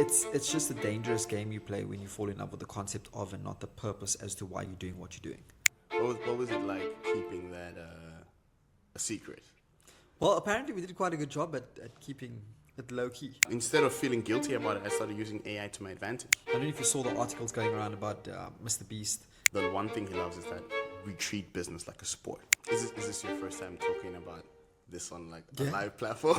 it's just a dangerous game you play when you fall in love with the concept of and not the purpose as to why you're doing what you're doing. What was it like keeping that a secret? Well, apparently we did quite a good job at keeping it low key. Instead of feeling guilty about it, I started using AI to my advantage. I don't know if you saw the articles going around about Mr. Beast. The one thing he loves is that we treat business like a sport. Is this your first time talking about this on like a live platform?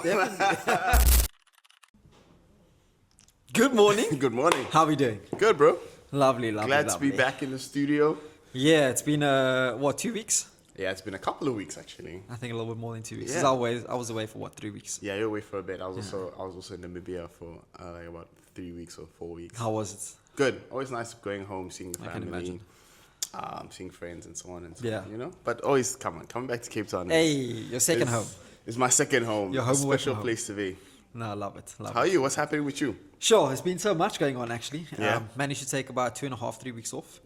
Good morning. Good morning. How are we doing? Good, bro. Lovely. Glad to be back in the studio. Yeah, it's been 2 weeks? Yeah, it's been a couple of weeks actually. I think a little bit more than 2 weeks. Yeah. 'Cause I was away for 3 weeks. Yeah, you're away for a bit. I was also in Namibia for like about 3 weeks or 4 weeks. How was it? Good. Always nice going home, seeing the I can family, imagine. seeing friends and so on and so Yeah. on. You know, but always coming back to Cape Town. Hey, your second home. It's my second home. Your home away Special from home. place to be. No, I love it. How are you? What's happening with you? Sure, there's been so much going on actually. Yeah. Managed to take about 2.5, 3 weeks off.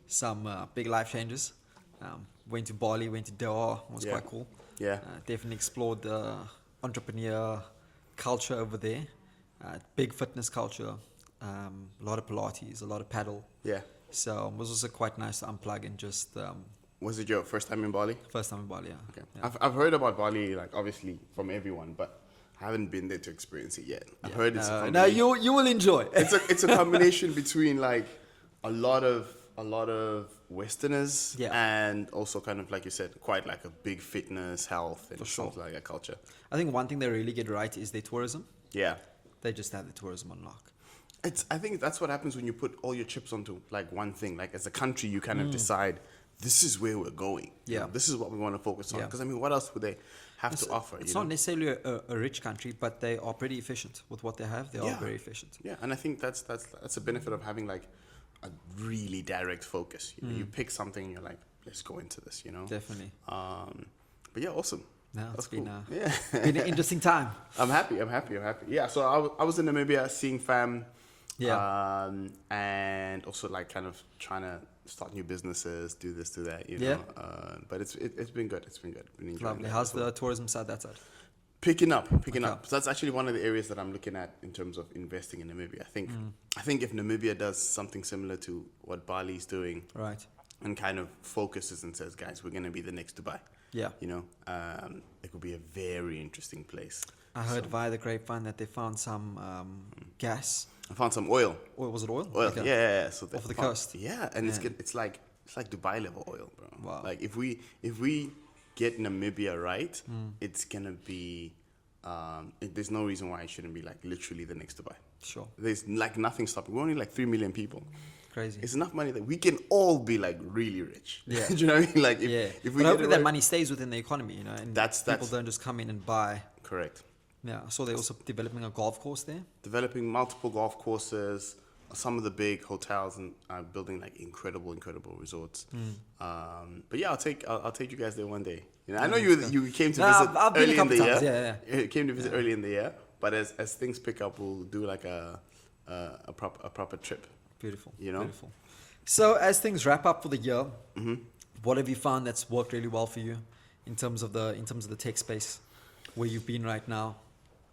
Some big life changes. Went to Bali, went to Doha. Was Yeah. quite cool. Yeah. Definitely explored the entrepreneur culture over there. Big fitness culture. A lot of Pilates, a lot of paddle. Yeah. So it was also quite nice to unplug and just Was it your first time in Bali? first time in Bali. Yeah. Okay. Yeah. I've heard about Bali, like obviously from everyone, but I haven't been there to experience it yet. I've heard it's a No, combination. you will enjoy. It's a combination between like a lot of Westerners and also kind of like you said, quite like a big fitness, health, and For sure. something like a culture. I think one thing they really get right is their tourism. Yeah. They just have the tourism on lock. I think that's what happens when you put all your chips onto like one thing. Like as a country, you kind of decide this is where we're going. You Yeah. know, this is what we want to focus on. Yeah. Because I mean, what else would they have to offer? It's you know? not necessarily a rich country, but they are pretty efficient with what they have. They are very efficient. Yeah, and I think that's a benefit of having like a really direct focus. You know, you pick something and you're like, let's go into this. You know, Definitely. But yeah, awesome. No, That's it's been, cool. been an interesting time. I'm happy. Yeah, so I was in Namibia seeing fam. Yeah. And also like kind of trying to start new businesses, do this, do that, you know. Yeah. But it's been good. Been enjoying Lovely. that How's as well. the tourism side, that side? Picking up. Okay. So that's actually one of the areas that I'm looking at in terms of investing in Namibia. I think if Namibia does something similar to what Bali's doing, Right. and kind of focuses and says, guys, we're going to be the next Dubai. Yeah. You know, it could be a very interesting place. I heard via the grapevine that they found some gas. I found some oil. Or was it oil? Oil, Okay. yeah. So Off the coast. Yeah, and Yeah. it's like Dubai level oil, bro. Wow. Like if we get Namibia right, it's gonna be. There's no reason why it shouldn't be like literally the next Dubai. Sure. There's like nothing stopping. We're only like 3 million people. Crazy. It's enough money that we can all be like really rich. Yeah. Do you know what I mean? Like if we but get hopefully it that right- money stays within the economy, you know, and people don't just come in and buy. Correct. Yeah. I saw they're also developing a golf course there. Developing multiple golf courses, some of the big hotels, and building like incredible resorts. But yeah, I'll take you guys there one day. You know, I know you came to visit I've been a early in couple the times. year. Yeah. You came to visit early in the year, but as things pick up, we'll do like a proper trip. Beautiful. You know? Beautiful. So as things wrap up for the year, what have you found that's worked really well for you in terms of the tech space where you've been right now?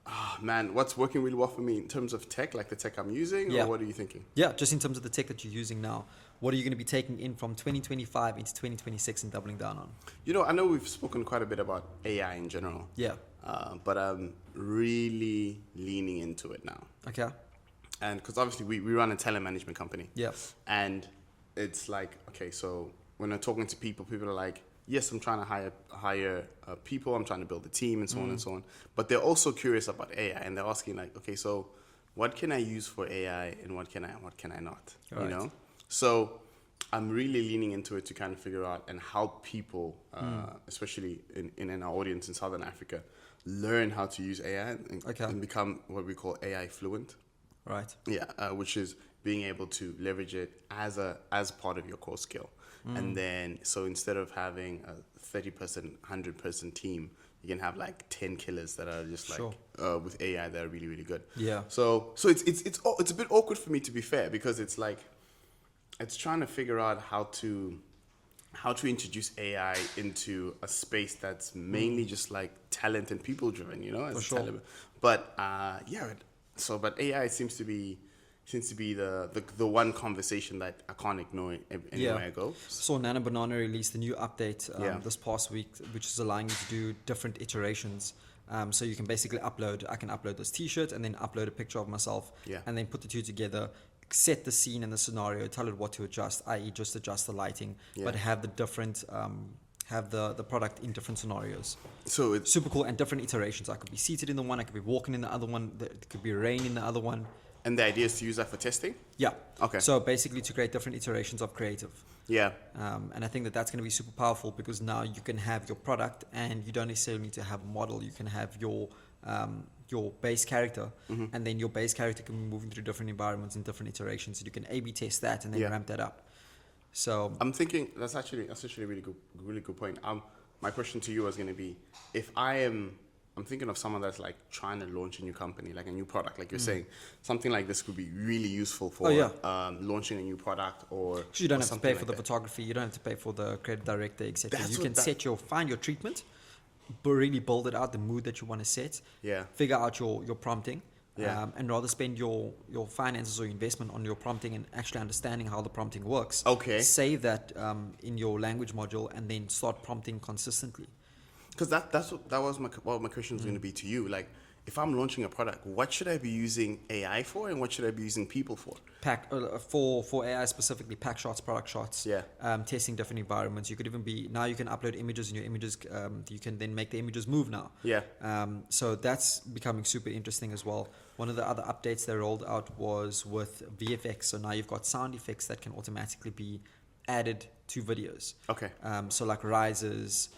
Oh, man, what's working really well for me in terms of tech, like the tech I'm using, Yeah. or what are you thinking? Yeah, just in terms of the tech that you're using now. What are you going to be taking in from 2025 into 2026 and doubling down on? You know, I know we've spoken quite a bit about AI in general. Yeah. But I'm really leaning into it now. Okay. And because obviously we run a talent management company. Yeah. And it's like, okay, so when I'm talking to people are like, yes, I'm trying to hire people. I'm trying to build a team and so on and so on. But they're also curious about AI, and they're asking like, okay, so what can I use for AI and what can I not? Right. You know? So I'm really leaning into it to kind of figure out and help people, especially in our audience in Southern Africa, learn how to use AI and become what we call AI fluent. Right. Yeah, which is being able to leverage it as part of your core skill. And then, so instead of having a 30-person, 100-person team, you can have like 10 killers that are just like with AI that are really, really good. Yeah. So it's a bit awkward for me, to be fair, because it's like it's trying to figure out how to introduce AI into a space that's mainly just like talent and people driven, you know, as For sure. talent. But but AI seems to be seems to be the one conversation that I can't ignore anywhere I go. So Nana Banana released a new update this past week, which is allowing you to do different iterations. So you can basically I can upload this t-shirt and then upload a picture of myself and then put the two together, set the scene and the scenario, tell it what to adjust, i.e. just adjust the lighting, but have the different, have the product in different scenarios. So it's super cool, and different iterations. I could be seated in the one, I could be walking in the other one, it could be rain in the other one. And the idea is to use that for testing? Yeah. Okay. So basically to create different iterations of creative. Yeah. And I think that that's going to be super powerful, because now you can have your product and you don't necessarily need to have a model. You can have your base character, and then your base character can be moving through different environments and different iterations. And you can A/B test that and then ramp that up. So I'm thinking that's actually a really good point. My question to you was going to be, if I'm thinking of someone that's like trying to launch a new company, like a new product, like you're saying, something like this could be really useful for launching a new product, or so you don't have to pay like for the that. photography, you don't have to pay for the creative director, etc. That's You what can find your treatment, but really build it out, the mood that you want to set. Yeah. Figure out your prompting. Yeah. And rather spend your finances or your investment on your prompting and actually understanding how the prompting works. Okay. Save that in your language module and then start prompting consistently. Because that was my question was going to be to you. Like, if I'm launching a product, what should I be using AI for, and what should I be using people for? For AI specifically, pack shots, product shots. Yeah. Testing different environments. You could even now you can upload images, and your images you can then make the images move now. Yeah. So that's becoming super interesting as well. One of the other updates they rolled out was with VFX. So now you've got sound effects that can automatically be added to videos. Okay. So like rises.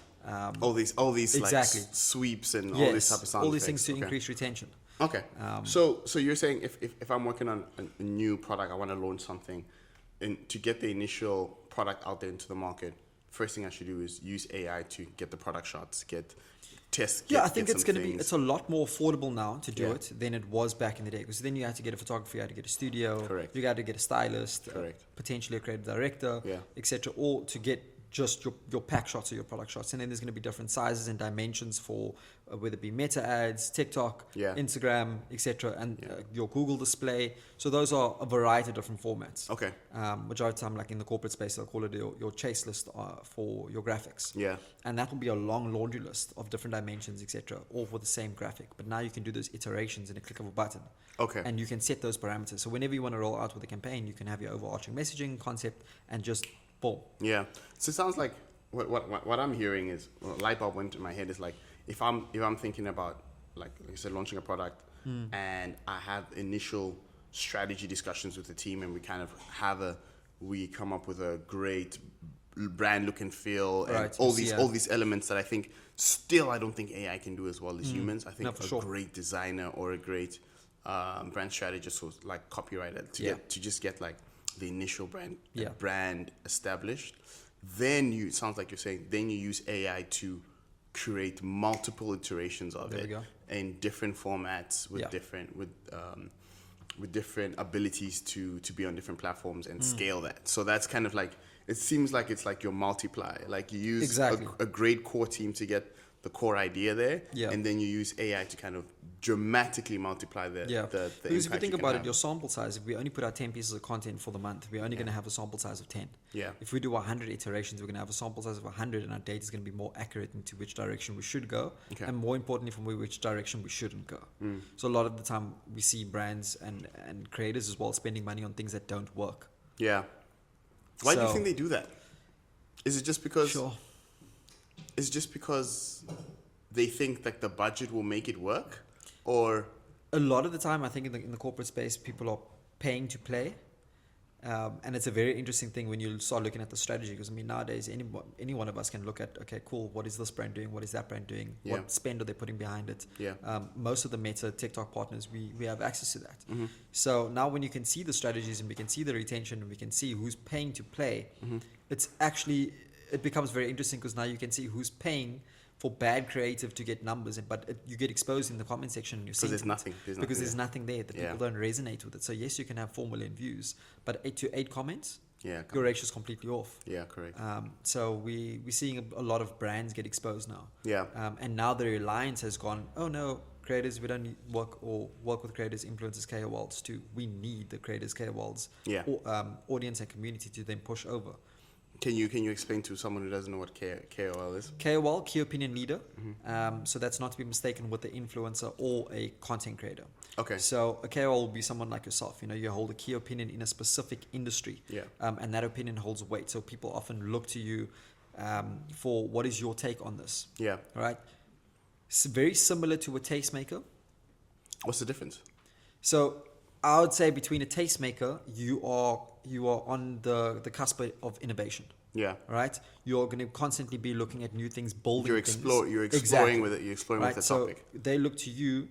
All these exactly. like sweeps and all this type of sound all these effects. things to increase retention. Okay. So you're saying if I'm working on a new product, I want to launch something, and to get the initial product out there into the market, first thing I should do is use AI to get the product shots, I think it's going to be, it's a lot more affordable now to do it than it was back in the day, because then you had to get a photographer, you had to get a studio, Correct. You had to get a stylist, potentially a creative director, etc., all to get just your pack shots or your product shots. And then there's going to be different sizes and dimensions for whether it be meta ads, TikTok, Instagram, etc., and your Google display. So those are a variety of different formats. Okay. Majority of the time, like in the corporate space, they'll call it your chase list for your graphics. Yeah. And that will be a long laundry list of different dimensions, etc., all for the same graphic. But now you can do those iterations in a click of a button. Okay. And you can set those parameters. So whenever you want to roll out with a campaign, you can have your overarching messaging concept and just boom. Yeah. So it sounds like what I'm hearing is, light bulb went in my head is like, if I'm thinking about like I said, launching a product, and I have initial strategy discussions with the team, and we kind of we come up with a great brand look and feel, and all these elements that I think still I don't think AI can do as well as humans. I think great designer or a great brand strategist or like copywriter to just get like the initial brand established. Then it sounds like you're saying, then you use AI to create multiple iterations of it in different formats with different abilities to be on different platforms and scale that. So that's kind of like, it seems like it's like your multiplier. Like you use a great core team to get the core idea there, and then you use AI to kind of dramatically multiply the because if you think about it, your sample size, if we only put out 10 pieces of content for the month, we're only going to have a sample size of 10. If we do 100 iterations, we're going to have a sample size of 100, and our data is going to be more accurate into which direction we should go, and more importantly, from which direction we shouldn't go. So a lot of the time, we see brands and creators as well spending money on things that don't work. Why do you think they do that? Is it just because? Sure. Is it just because they think that the budget will make it work, or? A lot of the time, I think in the corporate space, people are paying to play. And it's a very interesting thing when you start looking at the strategy, because I mean, nowadays any one of us can look at, okay, cool, what is this brand doing? What is that brand doing? What spend are they putting behind it? Most of the Meta TikTok partners, we have access to that. So now when you can see the strategies and we can see the retention and we can see who's paying to play, it becomes very interesting, because now you can see who's paying for bad creative to get numbers, but you get exposed in the comment section and because there's nothing there that people don't resonate with it. So yes, you can have 4 million views, but 8 to 8 comments, your ratio's completely off. Correct. So we're seeing a lot of brands get exposed now. And now the reliance has gone, oh no, creators. We don't work with creators, influencers, KOLs too. We need the creators, KOLs, Yeah. audience and community to then push over. Can you explain to someone who doesn't know what KOL is? KOL, key opinion leader. So that's not to be mistaken with the influencer or a content creator. Okay. So a KOL will be someone like yourself. You know, you hold a key opinion in a specific industry. Yeah. And that opinion holds weight. So people often look to you for what is your take on this. Yeah. Right. It's very similar to a tastemaker. What's the difference? So I would say between a tastemaker, you are on the cusp of innovation. Yeah. Right? You're going to constantly be looking at new things, building You're exploring Exactly. with it. You're exploring Right? with the So topic. they look to you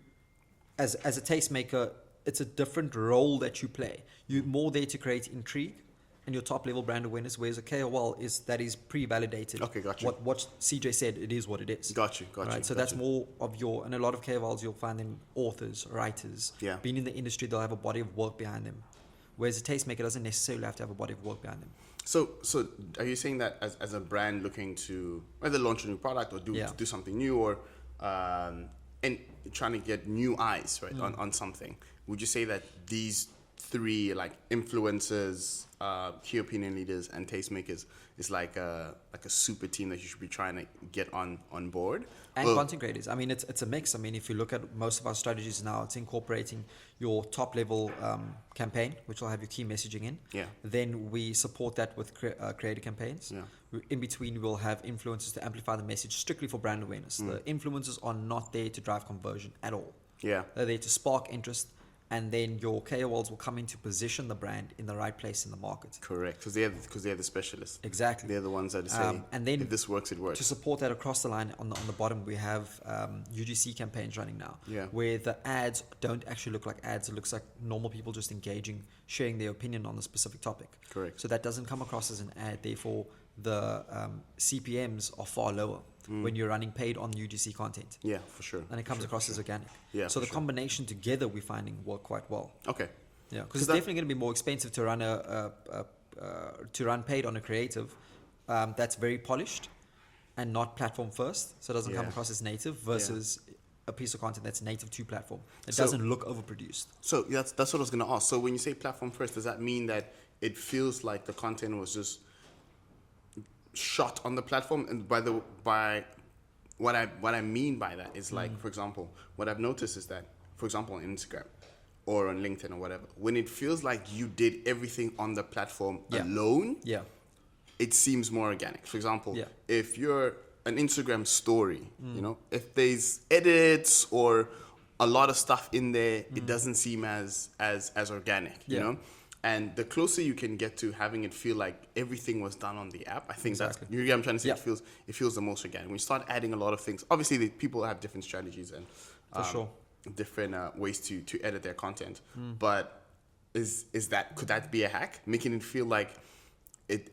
as a tastemaker. It's a different role that you play. You're more there to create intrigue and your top level brand awareness, whereas a KOL is pre-validated. Okay, got you. What CJ said, it is what it is. Got you. Right? So that's more of and a lot of KOLs, you'll find them authors, writers, Yeah. being in the industry, they'll have a body of work behind them. Whereas a tastemaker doesn't necessarily have to have a body of work behind them. So are you saying that as a brand looking to either launch a new product or do something new, or and trying to get new eyes on something, would you say that these three, like influencers, key opinion leaders, and tastemakers, is like a super team that you should be trying to get on board? And content creators. I mean, it's a mix. I mean, if you look at most of our strategies now, it's incorporating your top level campaign, which will have your key messaging in. Yeah. Then we support that with creator campaigns. Yeah. In between, we'll have influencers to amplify the message strictly for brand awareness. The influencers are not there to drive conversion at all. Yeah. They're there to spark interest. And then your KOLs will come in to position the brand in the right place in the market. Correct, because they're the specialists. Exactly. They're the ones that say, and then if this works, it works. To support that across the line, on the bottom, we have UGC campaigns running now, Yeah. where the ads don't actually look like ads. It looks like normal people just engaging, sharing their opinion on a specific topic. Correct. So that doesn't come across as an ad. Therefore, the CPMs are far lower when you're running paid on UGC content. Yeah, for sure. And it comes across as organic. Yeah, so for the combination together, we're finding work quite well. Okay. Yeah, because it's definitely going to be more expensive to run to run paid on a creative that's very polished and not platform first, so it doesn't come across as native, versus a piece of content that's native to platform. It doesn't look overproduced. So that's what I was going to ask. So when you say platform first, does that mean that it feels like the content was just shot on the platform? And by what I mean by that is, like, for example, what I've noticed is that, for example, on Instagram or on LinkedIn or whatever, when it feels like you did everything on the platform alone, it seems more organic. For example, if you're an Instagram story, you know, if there's edits or a lot of stuff in there, it doesn't seem as organic, you know? And the closer you can get to having it feel like everything was done on the app, I think that's, you get what I'm trying to say, it feels the most organic. When you start adding a lot of things, obviously people have different strategies and For sure. different ways to edit their content. But could that be a hack? Making it feel like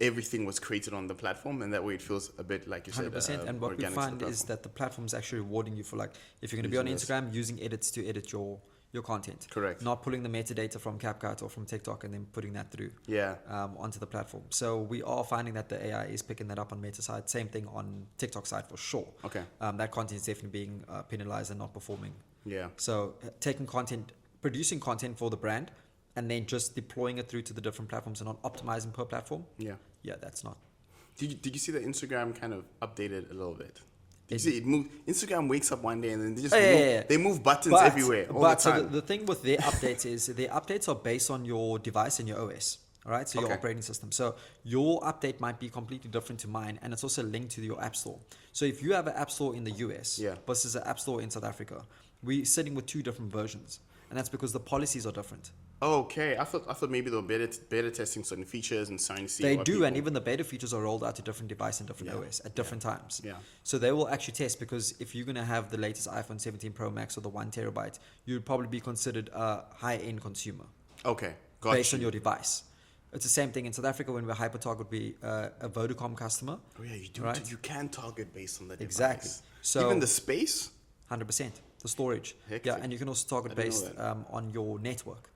everything was created on the platform, and that way it feels a bit, like you said, 100%. And what we find is that the platform's actually rewarding you for, like, if you're going to be on Instagram, using edits to edit your content. Correct. Not pulling the metadata from CapCut or from TikTok and then putting that through onto the platform. So we are finding that the AI is picking that up on Meta side. Same thing on TikTok side for sure. Okay. That content is definitely being penalized and not performing. Yeah. So producing content for the brand and then just deploying it through to the different platforms and not optimizing per platform. Yeah, that's not. Did you see that Instagram kind of updated a little bit? Did you see it moved? Instagram wakes up one day and then they just they move buttons everywhere all the time. So the thing with their updates is their updates are based on your device and your OS. All right, so your operating system. So your update might be completely different to mine, and it's also linked to your app store. So if you have an app store in the US versus an app store in South Africa, we're sitting with two different versions, and that's because the policies are different. Okay, I thought maybe they were beta testing certain features and starting to see. They do, and even the beta features are rolled out to different devices and different OS at different times. Yeah. So they will actually test, because if you're going to have the latest iPhone 17 Pro Max or the 1 terabyte, you'd probably be considered a high-end consumer. Okay, based on your device. It's the same thing in South Africa when we're hyper-target, be a Vodacom customer. Oh yeah, you do. Right? You can target based on the device. Exactly. So even the space. 100%. The storage. Hectic. And you can also target based on your network.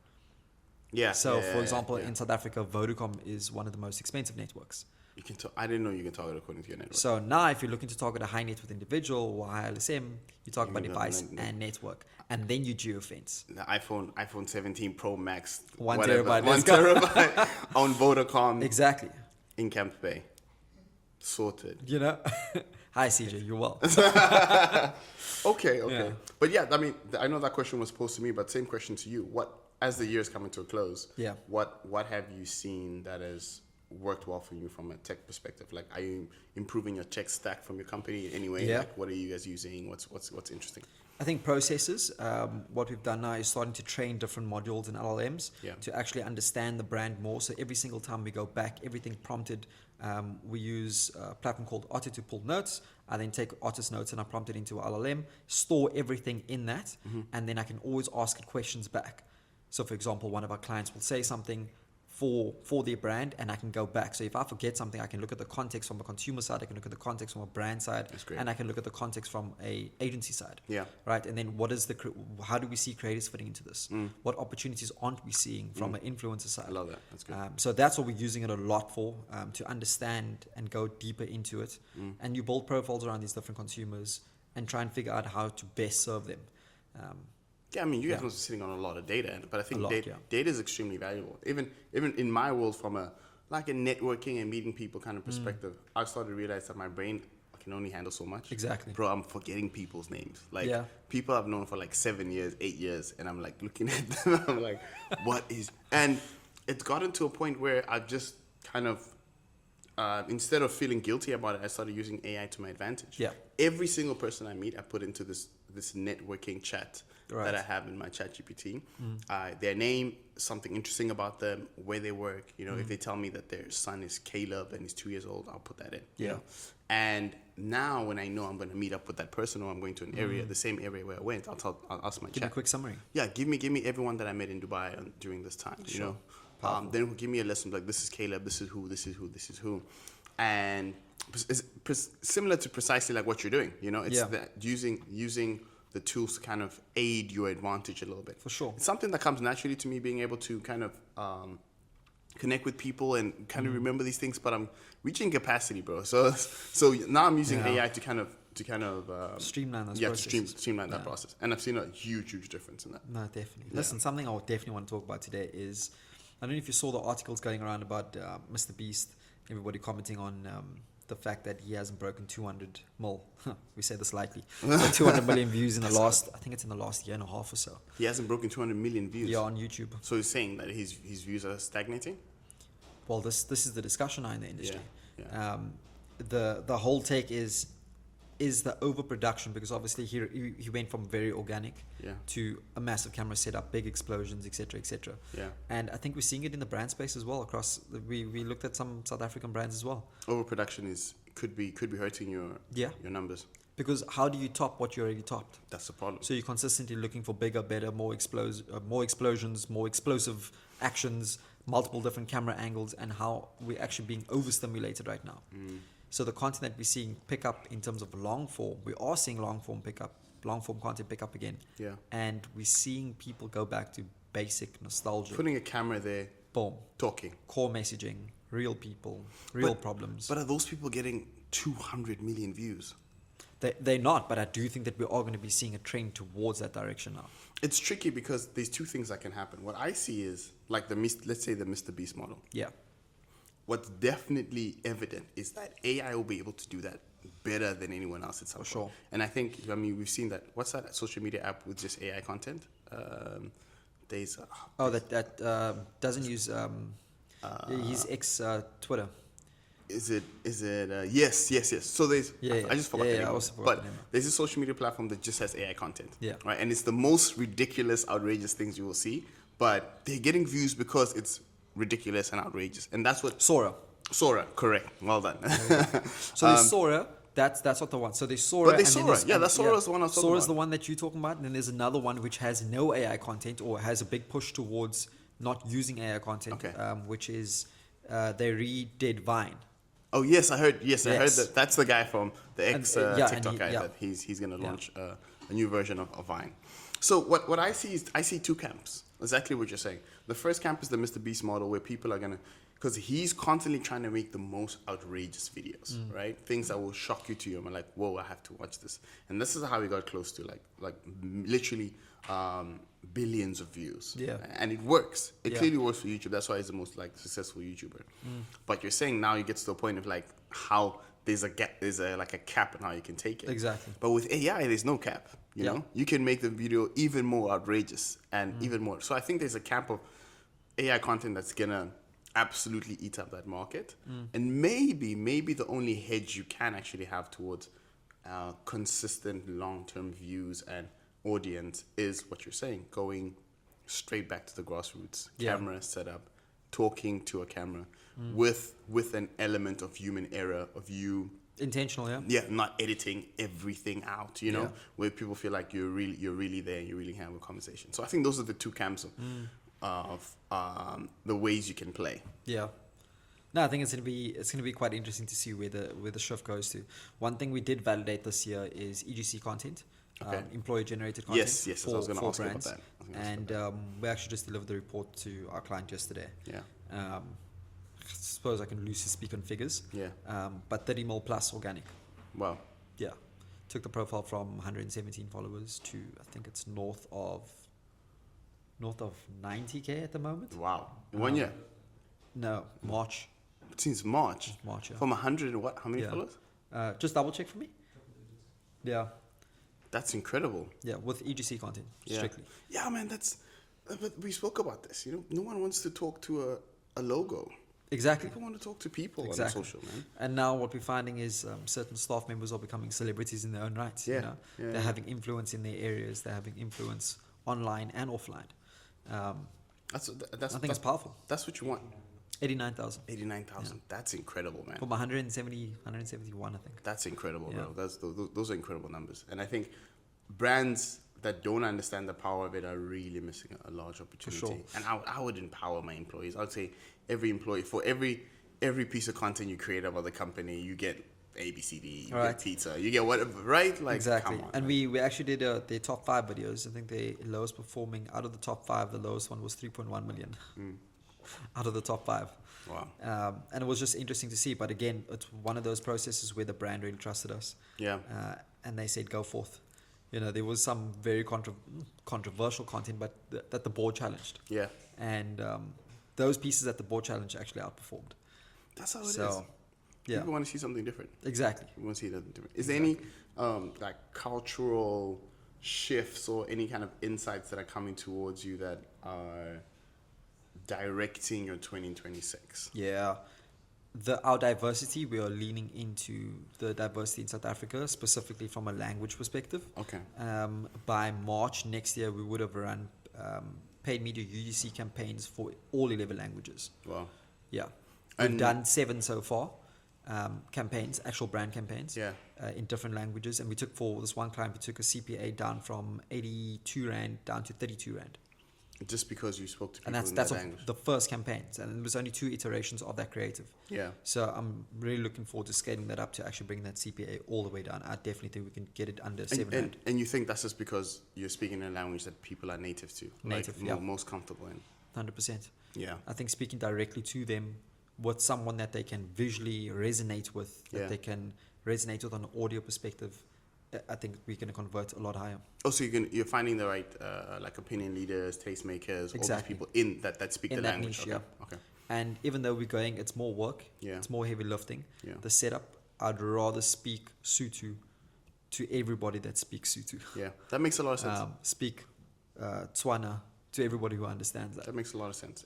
Yeah. So, for example, in South Africa, Vodacom is one of the most expensive networks. You can. I didn't know you can target according to your network. So now, if you're looking to target a high net worth individual or high LSM, you talk about You know, device and- and network, and then you geofence. The iPhone 17 Pro Max, 1 whatever, terabyte. 1 Let's go. terabyte on Vodacom Exactly. in Camp Bay. Sorted. You know. Hi, CJ. You're well. Okay. Yeah. But yeah, I mean, I know that question was posed to me, but same question to you. What, as the year is coming to a close, Yeah. what have you seen that has worked well for you from a tech perspective? Like, are you improving your tech stack from your company in any way? Yeah. Like, what are you guys using? What's interesting? I think processes, what we've done now is starting to train different modules in LLMs Yeah. to actually understand the brand more. So every single time we go back, everything prompted, we use a platform called Otter to pull notes. I then take Otter's notes and I prompt it into LLM, store everything in that, and then I can always ask it questions back. So for example, one of our clients will say something for their brand, and I can go back. So if I forget something, I can look at the context from a consumer side, I can look at the context from a brand side, That's great. and I can look at the context from a agency side. Yeah. Right. And then how do we see creators fitting into this? What opportunities aren't we seeing from an influencer side? I love that. That's good. So that's what we're using it a lot for, to understand and go deeper into it. And you build profiles around these different consumers and try and figure out how to best serve them. Yeah, I mean, you guys are sitting on a lot of data, but I think A lot, data is extremely valuable. Even in my world, from a networking and meeting people kind of perspective, I started to realize that my brain can only handle so much. Exactly. Bro, I'm forgetting people's names. Like, Yeah. people I've known for like 7 years, 8 years, and I'm like looking at them, I'm like, what is... And it's gotten to a point where I've just kind of, instead of feeling guilty about it, I started using AI to my advantage. Yeah. Every single person I meet, I put into this networking chat Right. that I have in my chat GPT. Their name, something interesting about them, where they work. You know, if they tell me that their son is Caleb and he's 2 years old, I'll put that in. You Yeah. know? And now when I know I'm going to meet up with that person or I'm going to an area, the same area where I went, I'll ask my Give me a chat. quick summary. Yeah, give me everyone that I met in Dubai during this time. You know, then he'll give me a lesson like, this is Caleb, this is who, this is who, this is who, and it's similar to precisely like what you're doing. You know, it's Yeah. that using the tools to kind of aid your advantage a little bit. For sure. It's something that comes naturally to me, being able to kind of connect with people and kind of remember these things. But I'm reaching capacity, bro. So now I'm using Yeah. AI to kind of Streamline those to processes. streamline that Yeah. process, and I've seen a huge difference in that. No, definitely. Listen, something I would definitely want to talk about today is, I don't know if you saw the articles going around about Mr. Beast, everybody commenting on the fact that he hasn't broken 200 mil. We say this lightly. So 200 million views in the last, I think it's in the last year and a half or so. He hasn't broken 200 million views. Yeah, on YouTube. So he's saying that his views are stagnating. Well, this is the discussion now in the industry. Yeah. The whole take is the overproduction, because obviously he went from very organic Yeah. to a massive camera setup, big explosions, etc., etc. Yeah. And I think we're seeing it in the brand space as well. We looked at some South African brands as well. Overproduction could be hurting your numbers. Because how do you top what you already topped? That's the problem. So you're consistently looking for bigger, better, more explosions, more explosive actions, multiple different camera angles, and how we're actually being overstimulated right now. So the content that we're seeing pick up in terms of long form, we are seeing long form content pick up again. Yeah. And we're seeing people go back to basic nostalgia. Putting a camera there, Boom. talking. Core messaging, real people, real problems. But are those people getting 200 million views? They're not, but I do think that we are going to be seeing a trend towards that direction now. It's tricky because there's two things that can happen. What I see is like let's say the Mr. Beast model. Yeah. What's definitely evident is that AI will be able to do that better than anyone else at some point. sure. And I think, we've seen that. What's that social media app with just AI content? There's that doesn't use his ex Twitter. Is it yes. So there's I just forgot the name. I of also it. forgot But the name. there's a social media platform that just has AI content. Yeah. Right. And it's the most ridiculous, outrageous things you will see. But they're getting views because it's ridiculous and outrageous. And that's what Sora. correct. Well done. So there's Sora. That's not the one. So there's Sora. But there's and then Sora. Yeah, that's Sora's the one I was talking Sora's about. the one that you're talking about. And then there's another one which has no AI content, or has a big push towards not using AI content, Okay. which is they redid Vine. Oh yes, I heard. Yes, I heard Yes. that. That's the guy from the ex And, yeah, and TikTok he- guy yeah. that he's going to launch a new version of Vine. So what I see is I see two camps. Exactly what you're saying. The first camp is the Mr. Beast model where people are gonna, because he's constantly trying to make the most outrageous videos, right? Things that will shock you to you. I'm like, whoa, I have to watch this. And this is how we got close to literally billions of views. Yeah. And it works. It Yeah. clearly works for YouTube. That's why he's the most successful YouTuber. But you're saying now you get to the point of how there's a gap, there's a cap on how you can take it. Exactly. But with AI, there's no cap. You Yeah. know, you can make the video even more outrageous and even more. So I think there's a camp of AI content that's gonna absolutely eat up that market. And maybe the only hedge you can actually have towards consistent long-term views and audience is what you're saying, going straight back to the grassroots, Yeah. camera setup, talking to a camera with an element of human error, of you Intentional, yeah. yeah, not editing everything out, you know, Yeah. where people feel like you're really there, you really have a conversation. So I think those are the two camps of the ways you can play. Yeah. No, I think it's gonna be quite interesting to see where the shift goes to. One thing we did validate this year is EGC content, Okay. employer generated content. Yes, I was going to ask you about that. And we actually just delivered the report to our client yesterday. Yeah, I suppose I can loosely speak on figures. yeah, But 30 mil plus organic. wow, Yeah. Took the profile from 117 followers to I think it's north of 90K at the moment. wow. In 1 year, No, March. since March, March, yeah. from 100 and what? How many Yeah. followers? Just double check for me. Yeah. That's incredible. Yeah, with EGC content, Yeah. strictly. Yeah, man, but we spoke about this. You know, no one wants to talk to a logo. Exactly. People want to talk to people Exactly. on social, man. And now what we're finding is certain staff members are becoming celebrities in their own right. Yeah, You know? yeah, They're yeah. having influence in their areas. They're having influence online and offline. That's I think it's powerful. That's what you want. 89,000 89,000. That's incredible, man. from 171, I think. That's incredible, Yeah. bro. Those are incredible numbers. And I think brands that don't understand the power of it are really missing a large opportunity. sure. And I would empower my employees. I would say every employee, for every piece of content you create about the company, you get ABCD, you Right. get pizza, you get whatever, right? Like, Exactly. come on, And man. we actually did their top 5 videos. I think the lowest performing out of the top 5, the lowest one was 3.1 million out of the top 5. Wow. And it was just interesting to see. But again, it's one of those processes where the brand really trusted us. Yeah. And they said, go forth. You know, there was some very controversial content, but that the board challenged. Yeah. And those pieces that the board challenged actually outperformed. That's how it is. So, yeah, People want to see something different. exactly. We want to see something different. Is there any cultural shifts or any kind of insights that are coming towards you that are directing your 2026? Yeah. Our diversity, we are leaning into the diversity in South Africa, specifically from a language perspective. Okay. By March next year, we would have run paid media UGC campaigns for all 11 languages. Wow. Yeah. We've And- done 7 so far, campaigns, actual brand campaigns, Yeah. in different languages. And we took, for this one client, we took a CPA down from 82 Rand down to 32 Rand. Just because you spoke to people And that's in that's that of language. the first campaigns. And it was only 2 iterations of that creative. Yeah. So I'm really looking forward to scaling that up to actually bring that CPA all the way down. I definitely think we can get it under 7 Rand. And you think that's just because you're speaking in a language that people are native to, Native, like yeah. most comfortable in. 100%. Yeah. I think speaking directly to them with someone that they can visually resonate with, that Yeah. they can resonate with on an audio perspective, I think we're going to convert a lot higher. Oh, so you're finding the right opinion leaders, tastemakers, all these Exactly. people in that speak In the that language. niche, Okay. yeah. Okay. And even though we're going, it's more work, Yeah. it's more heavy lifting. Yeah. The setup, I'd rather speak Sotho to everybody that speaks Sotho. Yeah. That makes a lot of sense. Speak Tswana to everybody who understands that. That makes a lot of sense.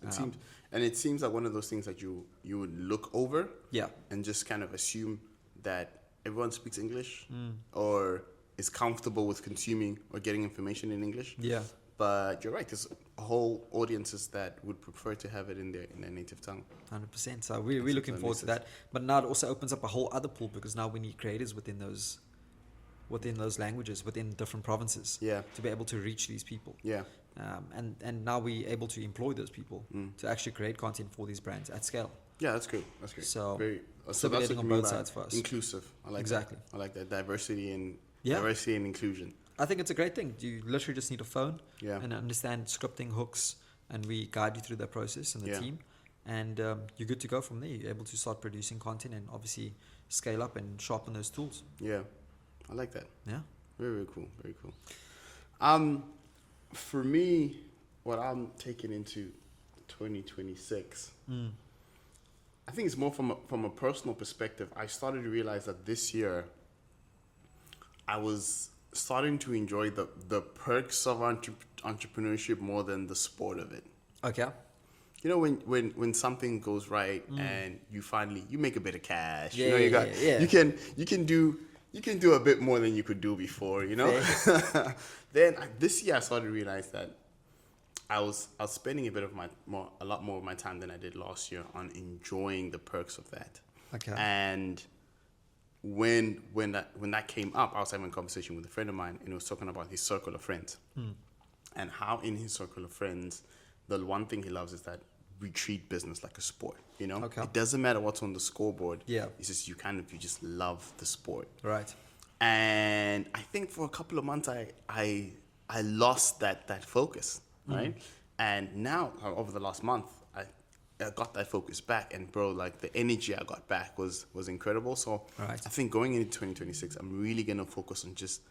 It seems like one of those things that you would look over Yeah. and just kind of assume that everyone speaks English or is comfortable with consuming or getting information in English. Yeah. But you're right. There's whole audiences that would prefer to have it in their native tongue. 100%. So we're looking that forward makes to that. But now it also opens up a whole other pool, because now we need creators within those languages, within different provinces, Yeah. to be able to reach these people. Yeah. And now we're able to employ those people to actually create content for these brands at scale. Yeah, that's great. That's great. So, Very, so stimulating that's what on you mean both by sides for us. Inclusive. I like Exactly. that. I like that. Diversity and Yeah. inclusion. I think it's a great thing. You literally just need a phone Yeah. and understand scripting, hooks, and we guide you through that process and the Yeah. team. And you're good to go from there. You're able to start producing content and obviously scale up and sharpen those tools. Yeah. I like that. Yeah. Very, very cool. Very cool. For me, what I'm taking into 2026, I think it's more from a personal perspective. I started to realize that this year, I was starting to enjoy the perks of entrepreneurship more than the sport of it. Okay. You know, when something goes right and you make a bit of cash. Yeah, you know, you can do a bit more than you could do before. You know. Then this year I started to realize that I was spending a lot more of my time than I did last year on enjoying the perks of that. Okay. And when that came up, I was having a conversation with a friend of mine, and he was talking about his circle of friends, and how in his circle of friends, the one thing he loves is that we treat business like a sport. You know, Okay. it doesn't matter what's on the scoreboard. Yeah. It's just you just love the sport. Right. And I think for a couple of months, I lost that focus, right? And now over the last month, I got that focus back, and bro, like the energy I got back was incredible. So Right. I think going into 2026, I'm really gonna focus on just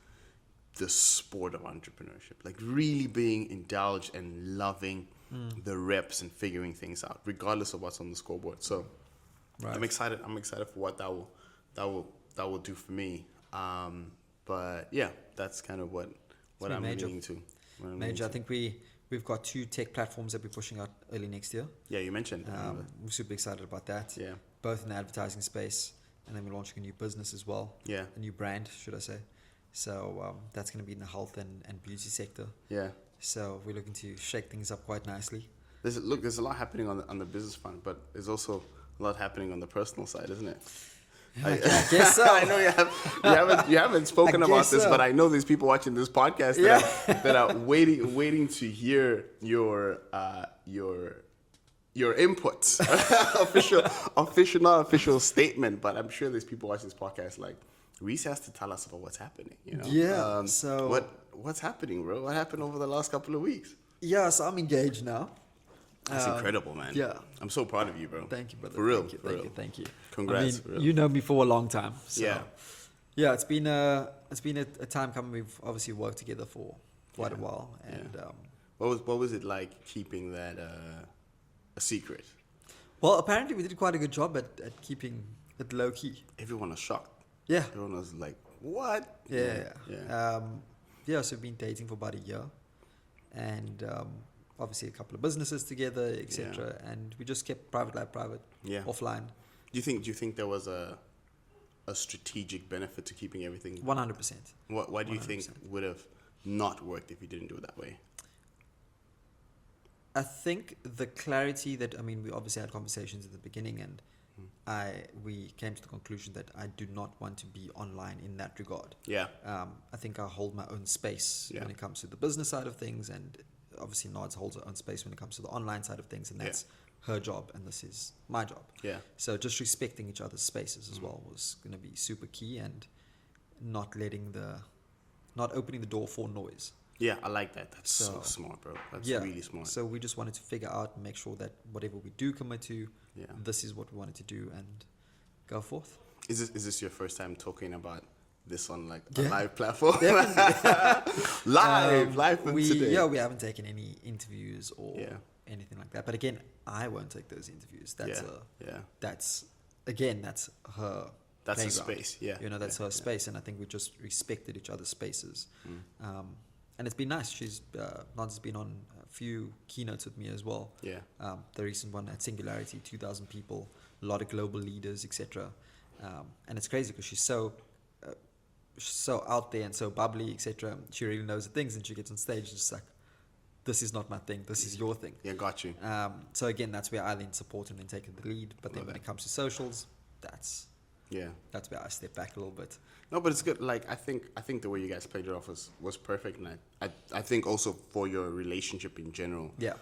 the sport of entrepreneurship, like really being indulged and loving the reps and figuring things out, regardless of what's on the scoreboard. So Right. I'm excited for what that will do for me. But yeah, that's kind of what I'm major. leaning to. Major. I think we've got 2 tech platforms that we're pushing out early next year. Yeah, you mentioned. We're super excited about that. Yeah. Both in the advertising space, and then we're launching a new business as well. Yeah. A new brand, should I say. So that's going to be in the health and beauty sector. Yeah. So we're looking to shake things up quite nicely. There's a lot happening on the business front, but there's also a lot happening on the personal side, isn't it? I guess so. I know you haven't spoken about this, but I know there's people watching this podcast that are waiting to hear your inputs, official, not official statement, but I'm sure there's people watching this podcast like, Reece has to tell us about what's happening. You know? Yeah. So what's happening, bro? What happened over the last couple of weeks? yeah, so I'm engaged now. That's incredible, man. Yeah. I'm so proud of you, bro. Thank you, brother. For real. Thank you. Congrats. I for mean, real. you know me for a long time. So Yeah. it's been a time coming. We've obviously worked together for quite a while, and What was it like keeping that a secret? well, apparently we did quite a good job at keeping it low key. Everyone was shocked. Yeah. Everyone was like, "What?" Yeah. Yeah. So we've been dating for about a year, and obviously a couple of businesses together, etc. And we just kept private life private, Yeah. offline. Do you think there was a strategic benefit to keeping everything? 100%. Why do you think 100%. would have not worked if you didn't do it that way? I think the clarity that, I mean, we obviously had conversations at the beginning, and we came to the conclusion that I do not want to be online in that regard. Yeah. I think I hold my own space Yeah. when it comes to the business side of things, and obviously Nadia holds her own space when it comes to the online side of things, and that's her job and this is my job. Yeah. So just respecting each other's spaces as well was going to be super key, and not opening the door for noise. Yeah, I like that. That's so So- smart, bro. That's Yeah. really smart. So we just wanted to figure out and make sure that whatever we do commit to, Yeah. this is what we wanted to do and go forth. Is this your first time talking about this on like a Yeah. live platform? live from today. Yeah, we haven't taken any interviews or Yeah. anything like that. But again, I won't take those interviews. That's Yeah. that's her. That's her playground. space, yeah. That's Yeah, her yeah. space, and I think we just respected each other's spaces. And it's been nice. She's Nadia's been on a few keynotes with me as well. Yeah. The recent one at Singularity, 2,000 people, a lot of global leaders, etc. And it's crazy because she's so out there and so bubbly, etc. She really knows the things, and she gets on stage and just like, this is not my thing, this is your thing. Yeah, got you. So again, that's where I then support and then take the lead. But then Love when that. it comes to socials, that's where I step back a little bit. No, but it's good. Like I think the way you guys played it off was perfect, and I think also for your relationship in general. Yeah.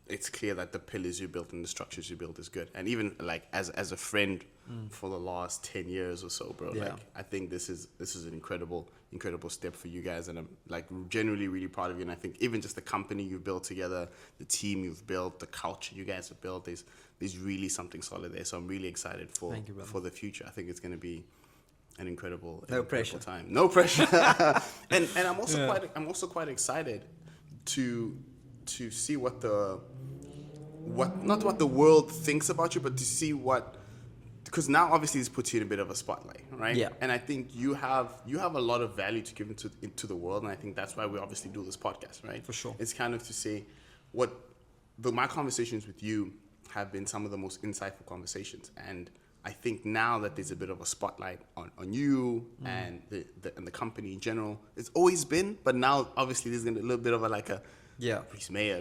it's clear that the pillars you built and the structures you built is good. And even like as a friend for the last 10 years or so, bro, Yeah. like I think this is an incredible step for you guys, and I'm like genuinely really proud of you. And I think even just the company you've built together, the team you've built, the culture you guys have built, there's really something solid there. So I'm really excited Thank you, brother. for the future. I think it's going to be an incredible pressure. time. No pressure. and I'm also quite excited to see not what the world thinks about you, but to see because now obviously this puts you in a bit of a spotlight, right? Yeah. And I think you have a lot of value to give into the world, and I think that's why we obviously do this podcast, right? For sure. It's kind of to say my conversations with you have been some of the most insightful conversations, and I think now that there's a bit of a spotlight on you and the company in general, it's always been, but now obviously there's gonna be a little bit of Reece Meyer.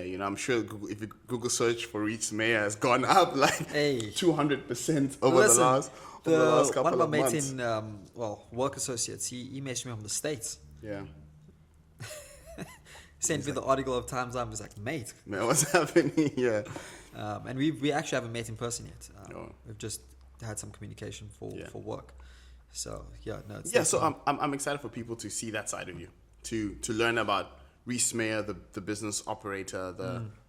You know, I'm sure if you Google search for Reece Meyer has gone up like 200% over the last couple one of of my mates months. in work associates, he messaged me from the States. Yeah, Sent me the article of Times. I was like, mate. man, what's happening? Yeah, and we actually haven't met in person yet. No. We've just had some communication for work. So yeah, no. It's So I'm excited for people to see that side of you, to learn about Reece Meyer, the business operator,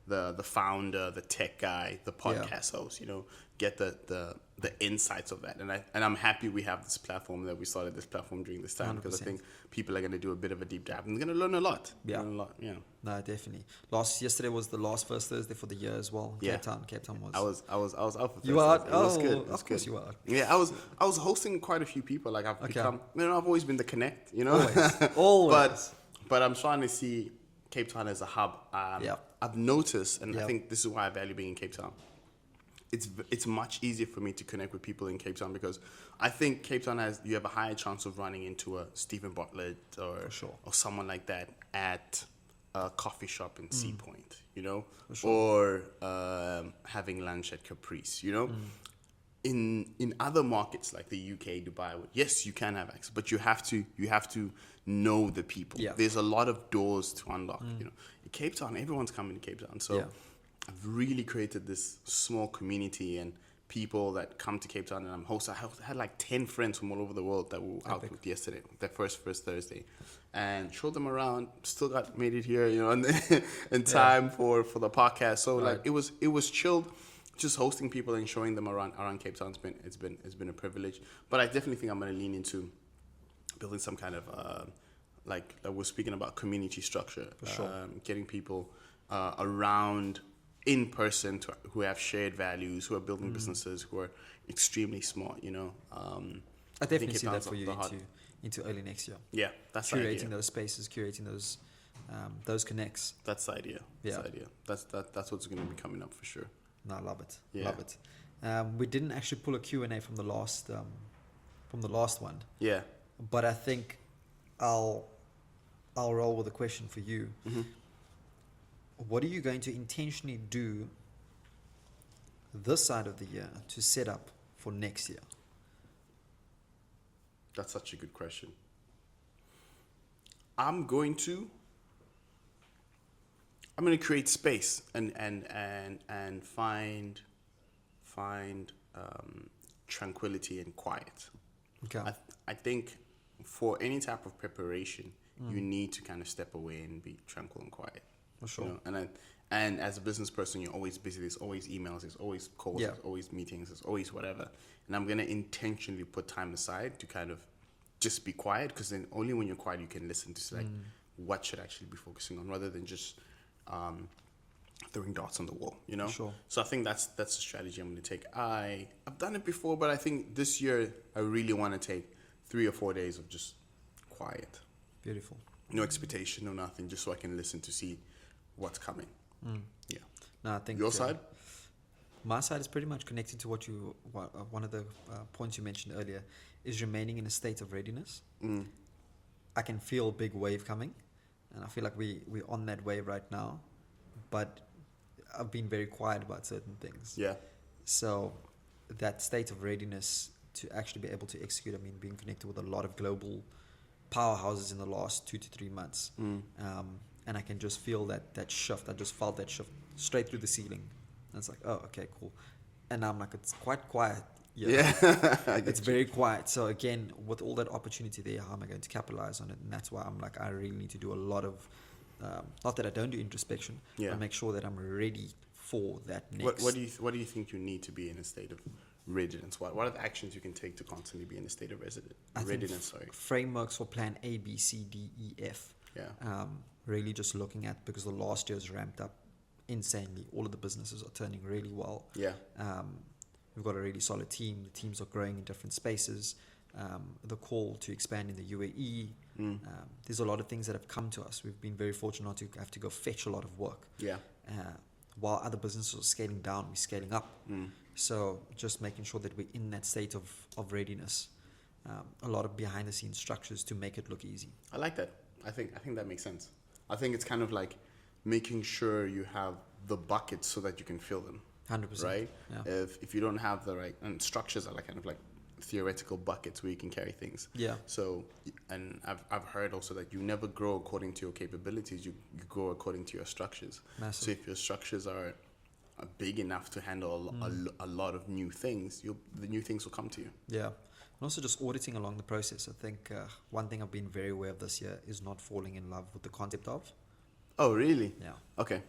the founder, the tech guy, the podcast host. You know, get the insights of that, and I'm happy we have this platform, that we started this platform during this time, because I think people are going to do a bit of a deep dive and they're going to learn a lot. Yeah. Learn a lot. Yeah. No, definitely. Yesterday was the first Thursday for the year as well. Yeah. Cape Town was. I was out for Thursday. You were out? It was Oh, good. It was of course good. you were out. Yeah, I was hosting quite a few people. Like I've become, I've always been the connect, you know. Always. But I'm trying to see Cape Town as a hub. I've noticed, and I think this is why I value being in Cape Town. It's much easier for me to connect with people in Cape Town, because I think Cape Town you have a higher chance of running into a Stephen Bartlett or someone like that at a coffee shop in Sea Point, you know, or having lunch at Caprice, you know. In other markets like the UK, Dubai, yes, you can have access, but you have to know the people. Yeah. There's a lot of doors to unlock. You know, in Cape Town, everyone's coming to Cape Town, so I've really created this small community and people that come to Cape Town, and I had like 10 friends from all over the world that we were out with yesterday, their first Thursday, and showed them around. Still made it here, you know, in time for the podcast. So like it was chilled. Just hosting people and showing them around Cape Town, it's been a privilege. But I definitely think I'm going to lean into building some kind of like we're speaking about community structure, getting people around in person who have shared values, who are building businesses, who are extremely smart. You know, I definitely see that for you into early next year. Yeah, that's curating the idea. those spaces, curating those connects. That's the idea. That's the idea. That's what's going to be coming up for sure. No, I love it. Yeah. Love it. We didn't actually pull a Q&A from the last one. Yeah. But I think I'll roll with a question for you. Mm-hmm. What are you going to intentionally do this side of the year to set up for next year? That's such a good question. I'm going to create space and find tranquility and quiet. Okay. I think for any type of preparation, you need to kind of step away and be tranquil and quiet. For sure. You know? And as a business person, you're always busy. There's always emails. There's always calls. There's always meetings. There's always whatever. And I'm gonna intentionally put time aside to kind of just be quiet, because then only when you're quiet you can listen to like what should I actually be focusing on, rather than just throwing darts on the wall, you know? Sure. So I think that's the strategy I'm going to take. I've done it before, but I think this year I really want to take 3 or 4 days of just quiet. Beautiful. No expectation, no nothing, just so I can listen to see what's coming. Yeah. No, I think Your side? My side is pretty much connected to one of the points you mentioned earlier, is remaining in a state of readiness. I can feel a big wave coming, and I feel like we're on that wave right now, but I've been very quiet about certain things. Yeah. So that state of readiness to actually be able to execute, I mean, being connected with a lot of global powerhouses in the last 2 to 3 months. And I can just feel that shift. I just felt that shift straight through the ceiling. And it's like, oh, okay, cool. And I'm like, it's quite quiet. Yeah. I get It's you. very quiet. So again, with all that opportunity there, how am I going to capitalize on it? And that's why I'm like, I really need to do a lot of, not that I don't do introspection, Yeah. but make sure that I'm ready for that next. What do you think you need to be in a state of readiness? What are the actions you can take to constantly be in a state of readiness? Sorry. Frameworks for plan A, B, C, D, E, F. Yeah. Really just looking at, because the last year's ramped up insanely. All of the businesses are turning really well. Yeah. We've got a really solid team. The teams are growing in different spaces. The call to expand in the UAE. There's a lot of things that have come to us. We've been very fortunate not to have to go fetch a lot of work. Yeah. While other businesses are scaling down, we're scaling up. So just making sure that we're in that state of readiness. A lot of behind the scenes structures to make it look easy. I like that. I think that makes sense. I think it's kind of like making sure you have the buckets so that you can fill them. 100%. Right? Yeah. If you don't have the right, and structures are like kind of like theoretical buckets where you can carry things. Yeah. So, and I've heard also that you never grow according to your capabilities. You grow according to your structures. Massive. So if your structures are big enough to handle a lot of new things, the new things will come to you. Yeah. And also just auditing along the process. I think one thing I've been very aware of this year is not falling in love with the concept of. Oh, really? Yeah. Okay.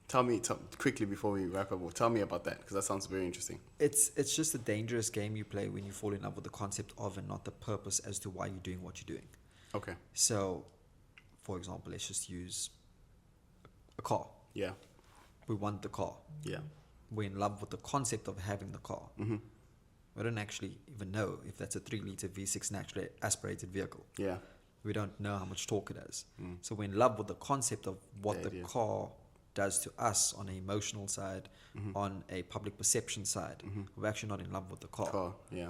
Tell me quickly before we wrap up. Tell me about that, because that sounds very interesting. It's just a dangerous game you play when you fall in love with the concept of and not the purpose as to why you're doing what you're doing. Okay. So, for example, let's just use a car. Yeah. We want the car. Yeah. We're in love with the concept of having the car. Mm-hmm. We don't actually even know if that's a 3-liter V6 naturally aspirated vehicle. Yeah. We don't know how much torque it has. So we're in love with the concept of what the idea. car does to us on an emotional side, on a public perception side. We're actually not in love with the car. Yeah.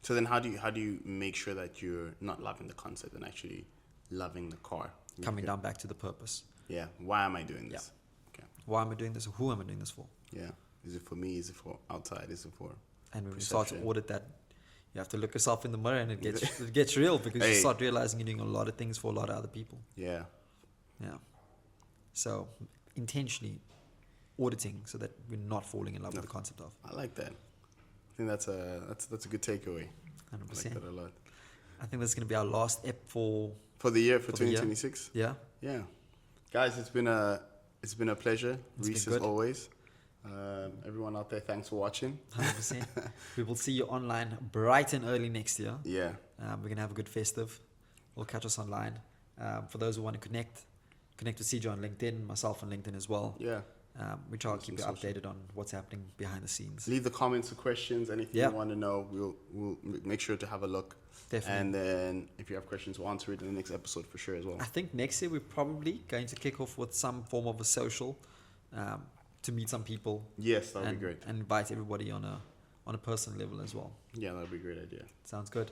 So then how do you make sure that you're not loving the concept and actually loving the car? Coming down back to the purpose. Yeah. Why am I doing this? Okay. Why am I doing this? Who am I doing this for? Yeah. Is it for me? Is it for outside? Is it for And when we start to perception? audit that, you have to look yourself in the mirror, and it gets real, because you Hey. start realizing you're doing a lot of things for a lot of other people. Yeah. Yeah. So intentionally auditing so that we're not falling in love with the concept of. I like that. I think that's a good takeaway. 100%. I like that a lot. I think that's going to be our last ep for For the year, for the year. 2026. Yeah. Yeah. Guys, it's been a pleasure. It's Reece, been as good. always. Everyone out there, thanks for watching. 100%. We will see you online bright and early next year. Yeah. We're going to have a good festive. We'll catch us online. For those who want to connect with CJ on LinkedIn, myself on LinkedIn as well. Yeah. We try to Awesome keep you social. updated on what's happening behind the scenes. Leave the comments or questions, anything Yeah. you want to know. We'll make sure to have a look. Definitely. And then if you have questions, we'll answer it in the next episode for sure as well. I think next year we're probably going to kick off with some form of a social to meet some people. Yes, that would and, be great. and invite everybody on a personal level as well. Yeah, that would be a great idea. Sounds good.